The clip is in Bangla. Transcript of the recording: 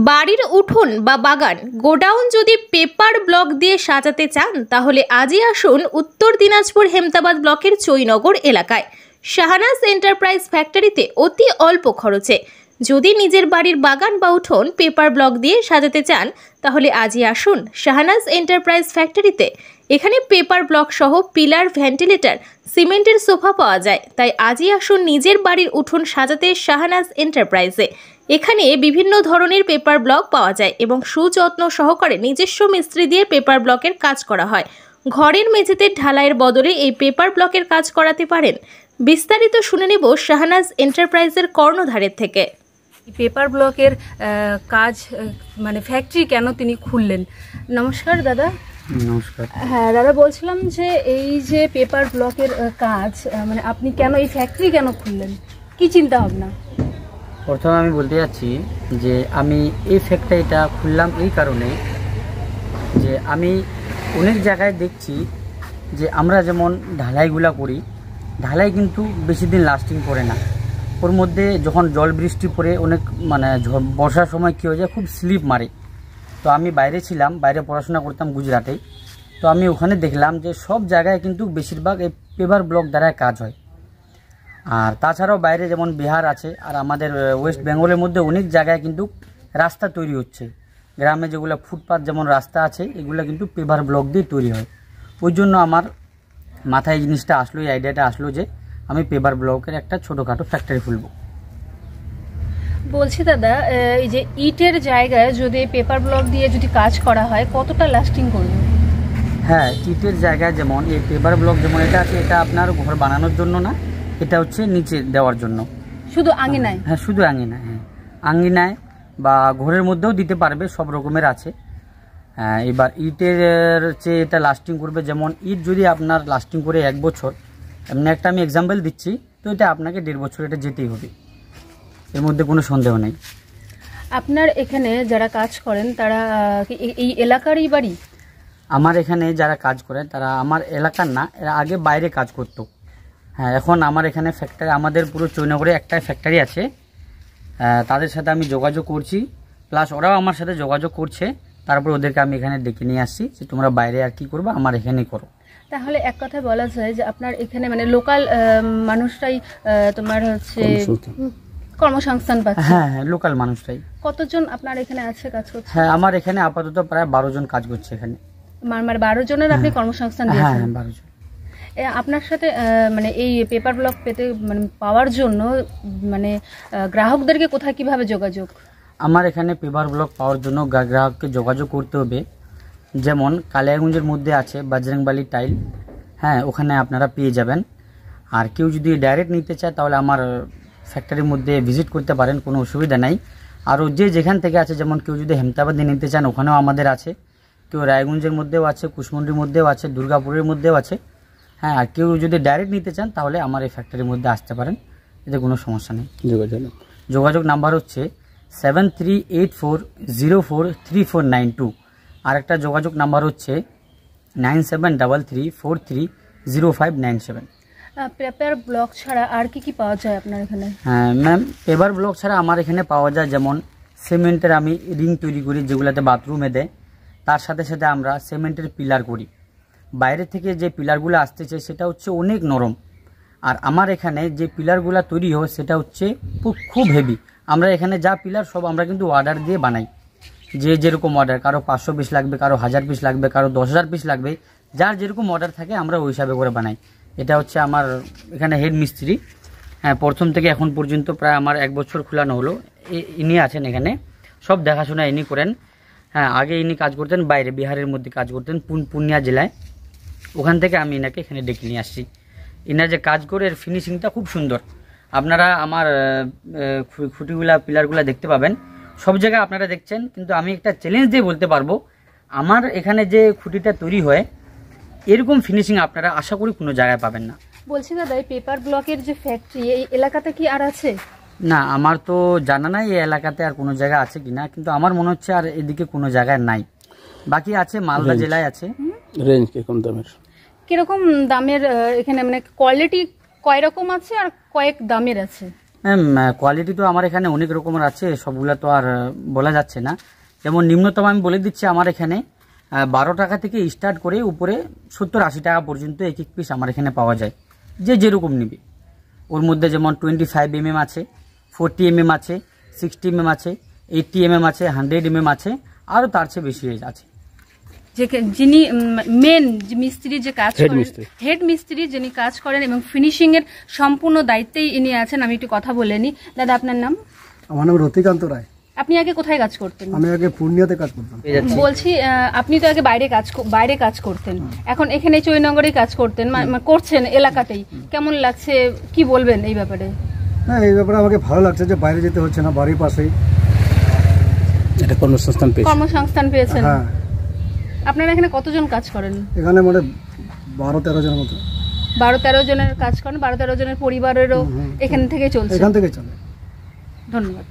বাড়ির উঠোন বা বাগান গোডাউন যদি পেপার ব্লক দিয়ে সাজাতে চান তাহলে আজই আসুন উত্তর দিনাজপুর হেমতাবাদ ব্লকের চৈনগর এলাকায় শাহানাজ এন্টারপ্রাইজ ফ্যাক্টরিতে অতি অল্প খরচে। যদি নিজের বাড়ির বাগান বা উঠোন পেপার ব্লক দিয়ে সাজাতে চান তাহলে আজই আসুন শাহানাজ এন্টারপ্রাইজ ফ্যাক্টরিতে। এখানে পেপার ব্লক সহ পিলার, ভেন্টিলেটর, সিমেন্টের সোফা পাওয়া যায়। তাই আজই আসুন নিজের বাড়ির উঠোন সাজাতে শাহানাজ এন্টারপ্রাইজে। এখানে বিভিন্ন ধরনের পেপার ব্লক পাওয়া যায় এবং সুযত্ন সহকারে নিজস্ব মিস্ত্রি দিয়ে পেপার ব্লকের কাজ করা হয়। ঘরের মেঝেতে ঢালাইয়ের বদলে এই পেপার ব্লকের কাজ করাতে পারেন। বিস্তারিত শুনে নেব শাহানাজ এন্টারপ্রাইজের কর্ণধারের থেকে। পেপার ব্লকের কাজ মানে ফ্যাক্টরি কেন তিনি খুললেন? নমস্কার দাদা। নমস্কার। হ্যাঁ দাদা, বলছিলাম যে এই যে পেপার ব্লকের কাজ মানে আপনি কেন এই ফ্যাক্টরি কেন খুললেন, কি চিন্তা ভাবনা? প্রথমে আমি বলতে যাচ্ছি যে আমি এই ফ্যাক্টরিটা খুললাম এই কারণে যে আমি অনেক জায়গায় দেখছি যে আমরা যেমন ঢালাইগুলা করি, ঢালাই কিন্তু বেশি দিন লাস্টিং করে না। ওর মধ্যে যখন জল বৃষ্টি পড়ে অনেক মানে বর্ষার সময় কী হয়ে যায়, খুব স্লিপ মারে। তো আমি বাইরে ছিলাম, বাইরে পড়াশোনা করতাম গুজরাটে। তো আমি ওখানে দেখলাম যে সব জায়গায় কিন্তু বেশিরভাগ এই পেপার ব্লক দ্বারা কাজ হয়। আর তাছাড়াও বাইরে যেমন বিহার আছে, আর আমাদের ওয়েস্ট বেঙ্গলের মধ্যে অনেক জায়গায় কিন্তু রাস্তা তৈরি হচ্ছে। গ্রামে যেগুলো ফুটপাথ যেমন রাস্তা আছে, এগুলো কিন্তু পেপার ব্লক দিয়ে তৈরি হয়। ওই জন্য আমার মাথায় এই জিনিসটা আসলো, এই আইডিয়াটা আসলো যে আমি পেপার ব্লকের একটা ছোটোখাটো ফ্যাক্টরি খুলবো। বলছি দাদা, এই যে ইটের জায়গায় যদি পেপার ব্লক দিয়ে যদি কাজ করা হয় কতটা লাস্টিং করবে? হ্যাঁ, ইটের জায়গায় যেমন এই পেপার ব্লক যেমন এটা আছে, এটা আপনার ঘর বানানোর জন্য না, এটা হচ্ছে নিচে দেওয়ার জন্য। শুধু আঙিনায়? হ্যাঁ, শুধু আঙিনায়। হ্যাঁ, আঙিনায় বা ঘরের মধ্যেও দিতে পারবে, সব রকমের আছে। হ্যাঁ, এবার ইটের চেয়ে এটা লাস্টিং করবে। যেমন ইট যদি আপনার লাস্টিং করে 1 বছর, এমনি একটা আমি এক্সাম্পল দিচ্ছি, তো এটা আপনাকে 1.5 বছর এটা যেতেই হবে, এর মধ্যে কোনো সন্দেহ নেই। আপনার এখানে যারা কাজ করেন তারা কি এই এলাকারই বাড়ি? আমার এখানে যারা কাজ করে তারা আমার এলাকার না, এরা আগে বাইরে কাজ করতো। হ্যাঁ, এখন আমার এখানে ফ্যাক্টরি, আমাদের পুরো চৈনগরে একটা ফ্যাক্টরি আছে, তাদের সাথে আমি যোগাযোগ করছি, প্লাস ওরাও আমার সাথে যোগাযোগ করছে। তারপর ওদেরকে আমি এখানে ডেকে নিয়ে আসছি যে তোমরা বাইরে আর কি করবে, আমার এখানেই করো। তাহলে এক কথায় বলা যায় যে আপনার এখানে মানে লোকাল মানুষরাই তোমার হচ্ছে কর্মসংস্থান পাচ্ছে? হ্যাঁ হ্যাঁ, লোকাল মানুষরাই। কতজন আপনার এখানে আছে কাজ করছে? হ্যাঁ, আমার এখানে আপাতত প্রায় 12 জন কাজ করছে এখানে। মানে 12 জনের আপনি কর্মসংস্থান দিয়েছেন? হ্যাঁ, 12 জন। আপনার সাথে মানে এই পেপার ব্লক পেতে মানে পাওয়ার জন্য মানে গ্রাহকদেরকে কোথায় কিভাবে যোগাযোগ? আমার এখানে পেপার ব্লক পাওয়ার জন্য গ্রাহককে যোগাযোগ করতে হবে। যেমন কালিয়াগঞ্জের মধ্যে আছে বজরংবলী টাইল, হ্যাঁ, ওখানে আপনারা পেয়ে যাবেন। আর কেউ যদি ডাইরেক্ট নিতে চায় তাহলে আমার ফ্যাক্টরির মধ্যে ভিজিট করতে পারেন, কোনো অসুবিধা নাই। আরও যে যেখান থেকে আছে, যেমন কেউ যদি হেমতাবাদে নিতে চান ওখানেও আমাদের আছে, কেউ রায়গঞ্জের মধ্যেও আছে, কুশমন্ডির মধ্যেও আছে, দুর্গাপুরের মধ্যেও আছে। হ্যাঁ, আর কেউ যদি ডাইরেক্ট নিতে চান তাহলে আমার এই ফ্যাক্টরির মধ্যে আসতে পারেন, এতে কোনো সমস্যা নেই। যোগাযোগ নাম্বার হচ্ছে 7384043492। আর একটা যোগাযোগ নাম্বার হচ্ছে 9733430597। পেপার ব্লক ছাড়া আর কি কি পাওয়া যায় আপনার এখানে? হ্যাঁ ম্যাম, পেপার ব্লক ছাড়া আমার এখানে পাওয়া যায় যেমন সিমেন্টের আমি রিং তৈরি করি, যেগুলোতে বাথরুমে দেয়। তার সাথে সাথে আমরা সিমেন্টের পিলার করি। বাইরে থেকে যে পিলারগুলো আসতেছে সেটা হচ্ছে অনেক নরম, আর আমার এখানে যে পিলারগুলো তৈরি হয় সেটা হচ্ছে খুব হেভি। আমরা এখানে যা পিলার সব আমরা কিন্তু অর্ডার দিয়ে বানাই, যে যেরকম অর্ডার, কারো 500 পিস লাগবে, কারো 1000 পিস লাগবে, কারো 10,000 পিস লাগবে, যার যেরকম অর্ডার থাকে আমরা ওই হিসাবে করে বানাই। এটা হচ্ছে আমার এখানে হেড মিস্ত্রি। হ্যাঁ, প্রথম থেকে এখন পর্যন্ত প্রায় আমার 1 বছর খোলানো হলো, ইনি আছেন এখানে, সব দেখাশোনা ইনি করেন। হ্যাঁ, আগে ইনি কাজ করতেন বাইরে, বিহারের মধ্যে কাজ করতেন, পূর্ণিয়া জেলায়। ওখান থেকে আমি এনাকে এখানে ডেকে নিয়ে আসছি। এনার যে কাজ করে এর ফিনিশিংটা খুব সুন্দর। আপনারা আমার খুঁটিগুলা, পিলারগুলা দেখতে পাবেন, সব জায়গায় আপনারা দেখছেন, কিন্তু আমি একটা চ্যালেঞ্জ দিয়ে বলতে পারবো, আমার এখানে যে খুঁটিটা তৈরি হয় এরকম ফিনিশিং আপনারা আশা করি কোনো জায়গায় পাবেন না। বলছি দাদা, এই পেপার ব্লকের যে ফ্যাক্টরি এই এলাকাতে কি আর আছে? না, আমার তো জানা নাই এই এলাকাতে আর কোনো জায়গা আছে কিনা, কিন্তু আমার মনে হচ্ছে আর এদিকে কোনো জায়গায় নাই। বাকি আছে মালদা জেলায় আছে। রেঞ্জ কিরকম দামের? কিরকম দামের এখানে মানে কোয়ালিটি কয় রকম আছে আর কয়েক দামের আছে? কোয়ালিটি তো আমার এখানে অনেক রকমের আছে, সবগুলা তো আর বলা যাচ্ছে না। যেমন নিম্নতম আমি বলে দিচ্ছি, আমার এখানে 12 টাকা থেকে স্টার্ট করে উপরে 70-80 টাকা পর্যন্ত এক এক পিস আমার এখানে পাওয়া যায়, যে যেরকম নিবে। ওর মধ্যে যেমন 25 mm আছে, 40 mm আছে, 60 mm আছে, 80 mm আছে, 100 mm আছে, আরও তার চেয়ে বেশি আছে। যিনি মেন মিস্ত্রি যে কাজ করেন, হেড মিস্ত্রি যিনি কাজ করেন এবং ফিনিশিং এর সম্পূর্ণ দায়িত্বেই ইনি আছেন। আমি একটু কথা বলে নি। দাদা, আপনার নাম? আমার নাম রতিকান্ত রায়। আপনি আগে কোথায় কাজ করতেন? আমি আগে পূর্ণিয়াতে কাজ করতাম। বলছি, আপনি তো আগে বাইরে কাজ করতেন, এখন এখানে চৈনগরে কাজ করছেন এলাকাতেই। কেমন লাগছে, কি বলবেন এই ব্যাপারে? না, এই ব্যাপারে আমাকে ভালো লাগছে যে বাইরে যেতে হচ্ছে না, বাড়ির পাশেই এটা কর্মসংস্থান পেয়েছেন। হ্যাঁ। আপনারা এখানে কতজন কাজ করেন? এখানে মানে 12-13 জনের মতো। 12-13 জনের কাজ করেন। 12-13 জনের পরিবারেরও এখান থেকে চলছে। এখান থেকে চলে। ধন্যবাদ।